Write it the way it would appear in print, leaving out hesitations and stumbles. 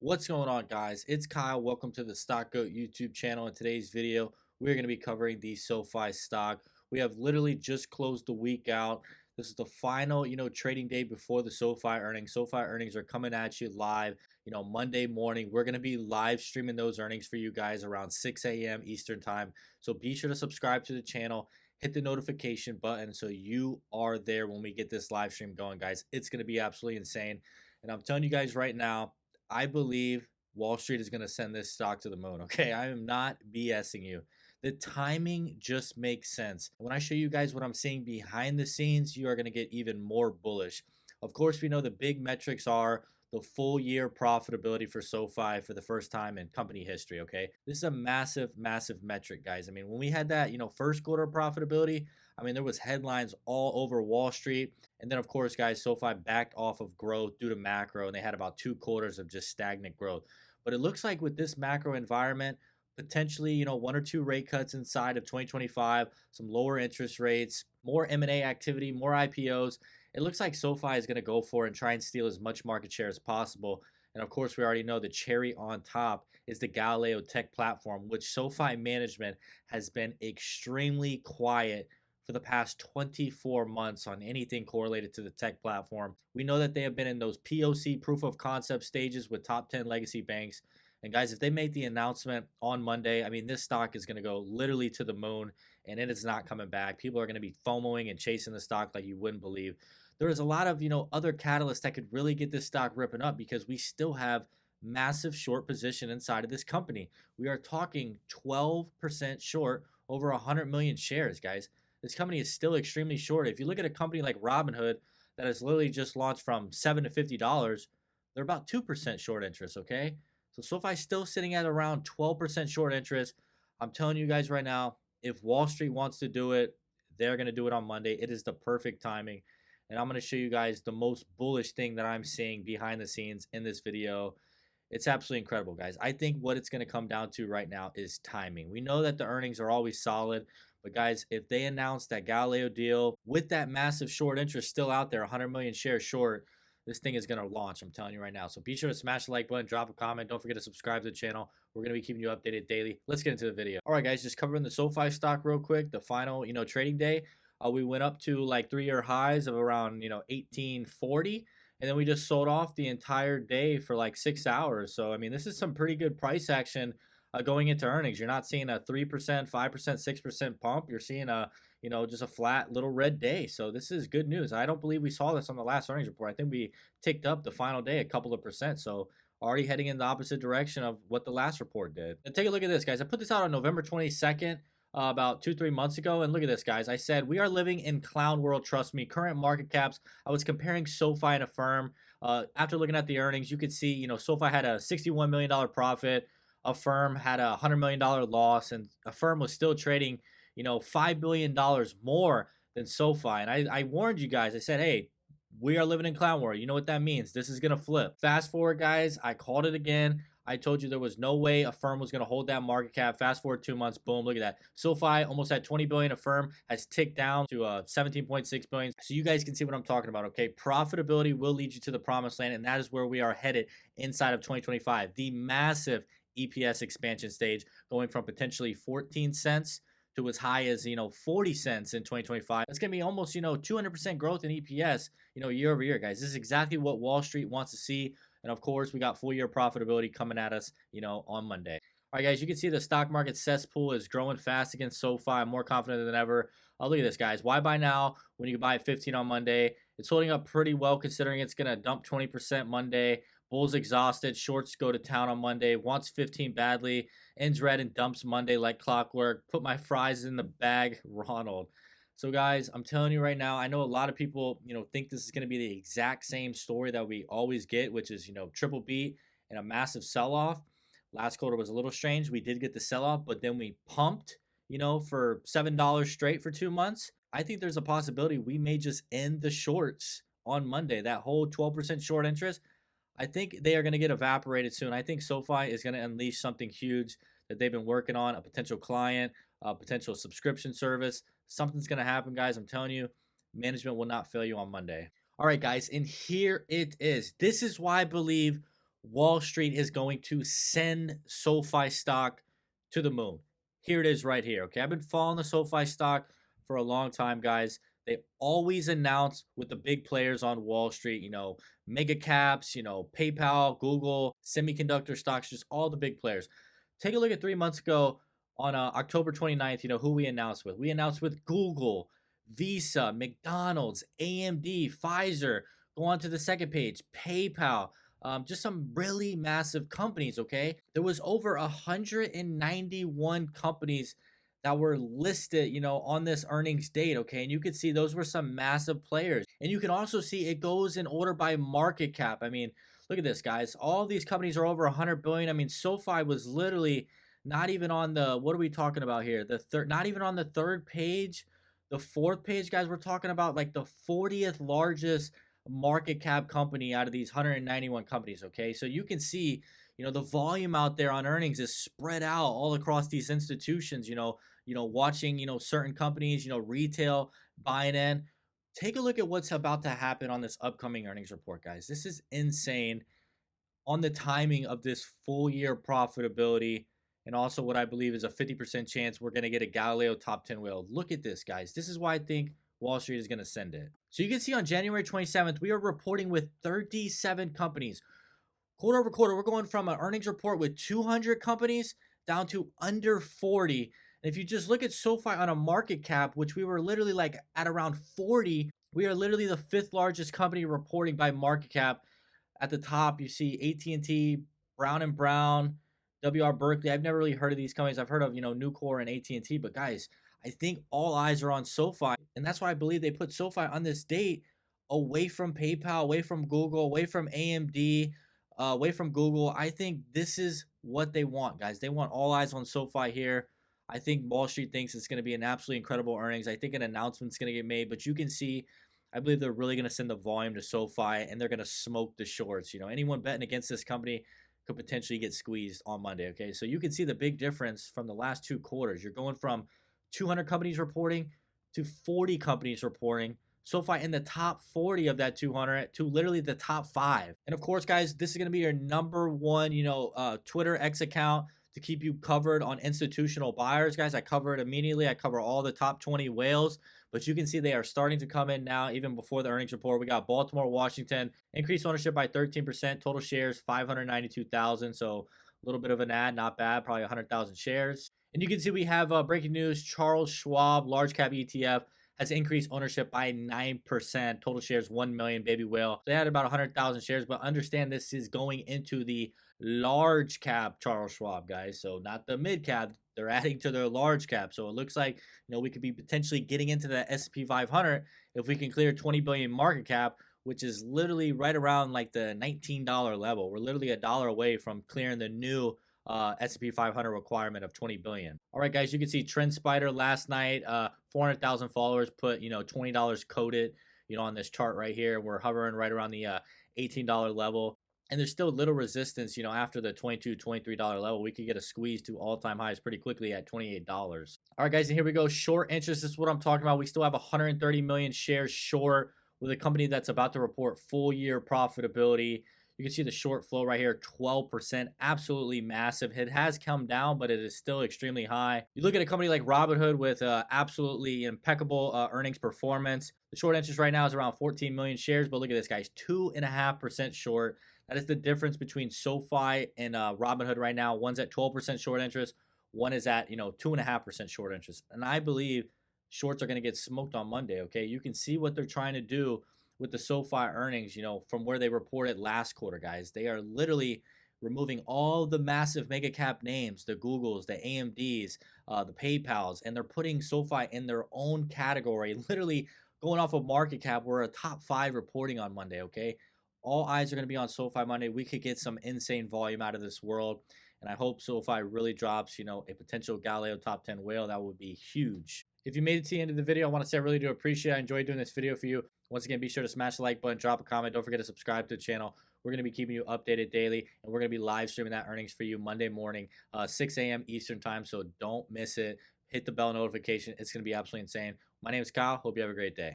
What's going on, guys? It's Kyle. Welcome to the Stock Goat YouTube channel. In today's video, we're going to be covering the SoFi stock. We have literally just closed the week out. This is the final, trading day before the SoFi earnings. SoFi earnings are coming at you live, Monday morning. We're going to be live streaming those earnings for you guys around 6 a.m. Eastern time. So be sure to subscribe to the channel, hit the notification button so you are there when we get this live stream going, guys. It's going to be absolutely insane. And I'm telling you guys right now, I believe Wall Street is going to send this stock to the moon. Okay. I am not BSing you. The timing just makes sense. When I show you guys what I'm seeing behind the scenes, you are going to get even more bullish. Of course, we know the big metrics are the full year profitability for SoFi for the first time in company history. Okay. This is a massive, massive metric, guys. I mean, when we had that, first quarter profitability, I mean, there was headlines all over Wall Street. And then, of course, guys, SoFi backed off of growth due to macro, and they had about 2 quarters of just stagnant growth. But it looks like with this macro environment, potentially, one or two rate cuts inside of 2025, some lower interest rates, more M&A activity, more IPOs. It looks like SoFi is going to go for it and try and steal as much market share as possible. And of course, we already know the cherry on top is the Galileo tech platform, which SoFi management has been extremely quiet for the past 24 months on anything correlated to the tech platform. We know that they have been in those POC proof of concept stages with top 10 legacy banks. And guys, if they make the announcement on Monday, I mean, this stock is going to go literally to the moon and it is not coming back. People are going to be FOMOing and chasing the stock like you wouldn't believe. There is a lot of, other catalysts that could really get this stock ripping up because we still have massive short position inside of this company. We are talking 12% short over 100 million shares, guys. This company is still extremely short. If you look at a company like Robinhood that has literally just launched from $7 to $50, they're about 2% short interest, okay? So SoFi's still sitting at around 12% short interest. I'm telling you guys right now, if Wall Street wants to do it, they're going to do it on Monday. It is the perfect timing. And I'm going to show you guys the most bullish thing that I'm seeing behind the scenes in this video. It's absolutely incredible, guys. I think what it's going to come down to right now is timing. We know that the earnings are always solid, but guys, if they announce that Galileo deal with that massive short interest still out there, 100 million shares short, this thing is going to launch. I'm telling you right now. So be sure to smash the like button, drop a comment. Don't forget to subscribe to the channel. We're going to be keeping you updated daily. Let's get into the video. All right, guys, just covering the SoFi stock real quick. The final, trading day, we went up to like 3-year highs of around, 1840. And then we just sold off the entire day for like 6 hours. So, I mean, this is some pretty good price action going into earnings. You're not seeing a 3%, 5%, 6% pump. You're seeing just a flat little red day. So this is good news. I don't believe we saw this on the last earnings report. I think we ticked up the final day a couple of percent. So already heading in the opposite direction of what the last report did. And take a look at this, guys. I put this out on November 22nd. About 2-3 months ago, and look at this, guys. I said we are living in clown world. Trust me. Current market caps. I was comparing SoFi and Affirm. After looking at the earnings, you could see SoFi had a $61 million profit. Affirm had a $100 million loss, and Affirm was still trading $5 billion more than SoFi. And I warned you guys. I said, hey, we are living in clown world. You know what that means? This is gonna flip. Fast forward, guys. I called it again. I told you there was no way Affirm was going to hold that market cap. Fast forward 2 months, boom, look at that. SoFi almost had 20 billion. Affirm has ticked down to 17.6 billion. So you guys can see what I'm talking about, okay? Profitability will lead you to the promised land, and that is where we are headed inside of 2025. The massive EPS expansion stage, going from potentially 14 cents to as high as 40 cents in 2025. That's gonna be almost 200% growth in EPS year over year, guys. This is exactly what Wall Street wants to see. And of course, we got full year profitability coming at us, on Monday. All right, guys, you can see the stock market cesspool is growing fast against SoFi. I'm more confident than ever. Look at this, guys. Why buy now when you can buy at 15 on Monday? It's holding up pretty well considering it's going to dump 20% Monday. Bulls exhausted. Shorts go to town on Monday. Wants 15 badly. Ends red and dumps Monday like clockwork. Put my fries in the bag, Ronald. So, guys, I'm telling you right now, I know a lot of people, think this is going to be the exact same story that we always get, which is, triple beat and a massive sell-off. Last quarter was a little strange. We did get the sell-off, but then we pumped, for $7 straight for 2 months. I think there's a possibility we may just end the shorts on Monday. That whole 12% short interest, I think they are going to get evaporated soon. I think SoFi is going to unleash something huge that they've been working on, a potential client, a potential subscription service. Something's going to happen, guys. I'm telling you, management will not fail you on Monday. All right, guys, and here it is. This is why I believe Wall Street is going to send SoFi stock to the moon. Here it is right here. Okay. I've been following the SoFi stock for a long time, guys. They always announce with the big players on Wall Street, mega caps, PayPal, Google, semiconductor stocks, just all the big players. Take a look at 3 months ago on October 29th, who we announced with. We announced with Google, Visa, McDonald's, AMD, Pfizer. Go on to the second page, PayPal, just some really massive companies. Okay, there was over 191 companies that were listed, on this earnings date. Okay, and you could see those were some massive players, and you can also see it goes in order by market cap. I mean, look at this, guys. All these companies are over 100 billion. I mean, SoFi was literally not even on the, what are we talking about here? The third, not even on the third page, the fourth page, guys. We're talking about like the 40th largest market cap company out of these 191 companies. Okay, so you can see, the volume out there on earnings is spread out all across these institutions. Watching, certain companies, retail buying in. Take a look at what's about to happen on this upcoming earnings report, guys. This is insane on the timing of this full year profitability, and also what I believe is a 50% chance we're going to get a Galileo top 10 whale. Look at this, guys. This is why I think Wall Street is going to send it. So you can see on January 27th, we are reporting with 37 companies. Quarter over quarter, we're going from an earnings report with 200 companies down to under 40. And if you just look at SoFi on a market cap, which we were literally like at around 40, we are literally the fifth largest company reporting by market cap. At the top, you see AT&T, Brown and Brown, WR Berkeley. I've never really heard of these companies. I've heard of, Nucor and AT&T, but guys, I think all eyes are on SoFi, and that's why I believe they put SoFi on this date away from PayPal, away from Google, away from AMD, away from Google. I think this is what they want, guys. They want all eyes on SoFi here. I think Wall Street thinks it's going to be an absolutely incredible earnings. I think an announcement's going to get made, but you can see I believe they're really going to send the volume to SoFi, and they're going to smoke the shorts. Anyone betting against this company could potentially get squeezed on Monday. Okay, so you can see the big difference from the last 2 quarters. You're going from 200 companies reporting to 40 companies reporting. SoFi in the top 40 of that 200 to literally the top 5. And of course, guys, this is going to be your number one, Twitter X account to keep you covered on institutional buyers, guys. I cover it immediately. I cover all the top 20 whales, but you can see they are starting to come in now, even before the earnings report. We got Baltimore, Washington, increased ownership by 13%, total shares 592,000. So a little bit of an ad, not bad, probably 100,000 shares. And you can see we have breaking news: Charles Schwab large cap ETF has increased ownership by 9%. Total shares 1 million, baby whale. They had about 100,000 shares, but understand this is going into the large cap Charles Schwab, guys. So not the mid cap. They're adding to their large cap. So it looks like, we could be potentially getting into the S&P 500 if we can clear 20 billion market cap, which is literally right around like the $19 level. We're literally $1 away from clearing the new S&P 500 requirement of 20 billion. All right, guys, you can see Trend Spider last night, 400,000 followers put, $20 coded, on this chart right here. We're hovering right around the $18 level. And there's still little resistance, after the $22, $23 level. We could get a squeeze to all-time highs pretty quickly at $28. All right, guys, and here we go. Short interest is what I'm talking about. We still have 130 million shares short with a company that's about to report full year profitability. You can see the short flow right here, 12%, absolutely massive. It has come down, but it is still extremely high. You look at a company like Robinhood with absolutely impeccable earnings performance. The short interest right now is around 14 million shares, but look at this, guys, 2.5% short. That is the difference between SoFi and Robinhood right now. One's at 12% short interest. One is at, 2.5% short interest. And I believe shorts are going to get smoked on Monday, okay? You can see what they're trying to do with the SoFi earnings, from where they reported last quarter, guys. They are literally removing all the massive mega cap names, the Googles, the AMDs, the PayPals, and they're putting SoFi in their own category, literally going off of market cap. We're a top 5 reporting on Monday, okay? All eyes are going to be on SoFi Monday. We could get some insane volume out of this world, and I hope SoFi really drops, a potential Galileo top 10 whale. That would be huge. If you made it to the end of the video, I want to say I really do appreciate it. I enjoyed doing this video for you. Once again, be sure to smash the like button, drop a comment. Don't forget to subscribe to the channel. We're going to be keeping you updated daily, and we're going to be live streaming that earnings for you Monday morning, 6 a.m. Eastern time, so don't miss it. Hit the bell notification. It's going to be absolutely insane. My name is Kyle. Hope you have a great day.